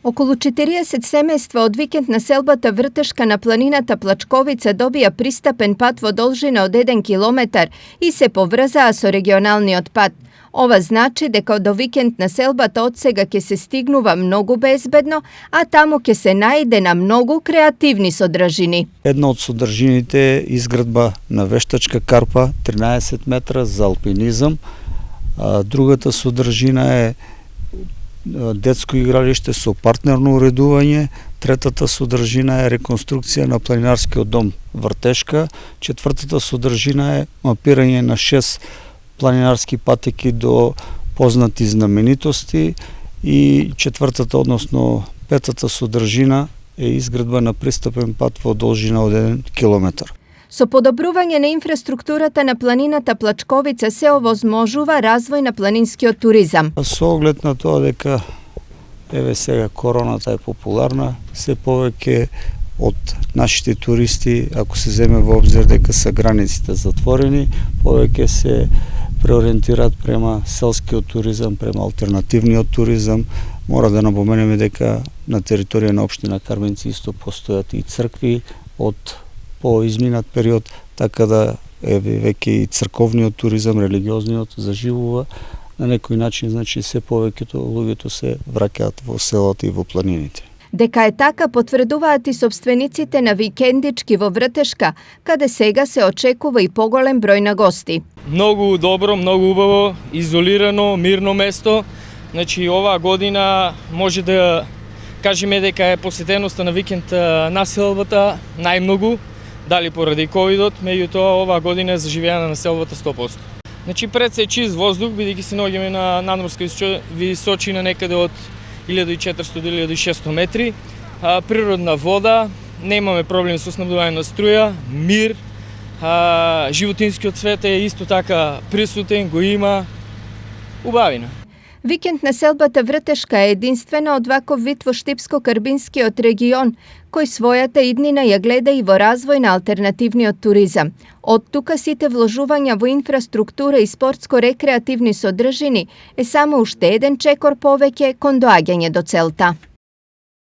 Околу 40 семејства од викенд населбата Вртешка на планината Плачковица добија пристапен пат во должина од 1 километар и се поврзаа со регионалниот пат. Ова значи дека до викенд населбата од сега ќе се стигнува многу безбедно, а таму ќе се најде на многу креативни содржини. Една од содржините е изградба на вештачка карпа 13 метра за алпинизам, а другата содржина е детско игралиште со партнерно уредување, третата содржина е реконструкција на планинарскиот дом Вртешка, четвртата содржина е мапирање на 6 планинарски патеки до познати знаменитости и четвртата, односно петата содржина е изградба на пристапен пат во должина од 1 километар. Со подобрување на инфраструктурата на планината Плачковица се овозможува развој на планинскиот туризам. Со оглед на тоа дека еве сега короната е популарна, се повеќе од нашите туристи, ако се земе во обзир дека се границите затворени, повеќе се преориентираат према селскиот туризам, према алтернативниот туризам. Мора да напоменеме дека на територија на општина Карменци исто постојат и цркви од по изминат период, така да веќе и црковниот туризам, религиозниот заживува на некој начин, значи се повеќето луѓето се враќаат во селата и во планините. Дека е така потврдуваат и собствениците на викендички во Вртешка, каде сега се очекува и поголем број на гости. Многу добро, многу убаво, изолирано, мирно место. Значи оваа година може да кажеме дека е посетеноста на викенд населбата најмногу, дали поради ковидот, меѓутоа оваа година е заживеана населбата 100%. Значи пред се чист воздух, бидејќи се наоѓаме на надморска височина некаде од 1400 до 1600 метри, природна вода, немаме проблем со снабдување на струја, мир, животинскиот свет е исто така присутен, го има, убавина. Викенд населбата Вртешка е единствена од ваков вид во Штипско-Карбинскиот регион, кој својата иднина ја гледа и во развој на алтернативниот туризам. Од тука сите вложувања во инфраструктура и спортско-рекреативни содржини е само уште еден чекор повеќе кон доаѓање до целта.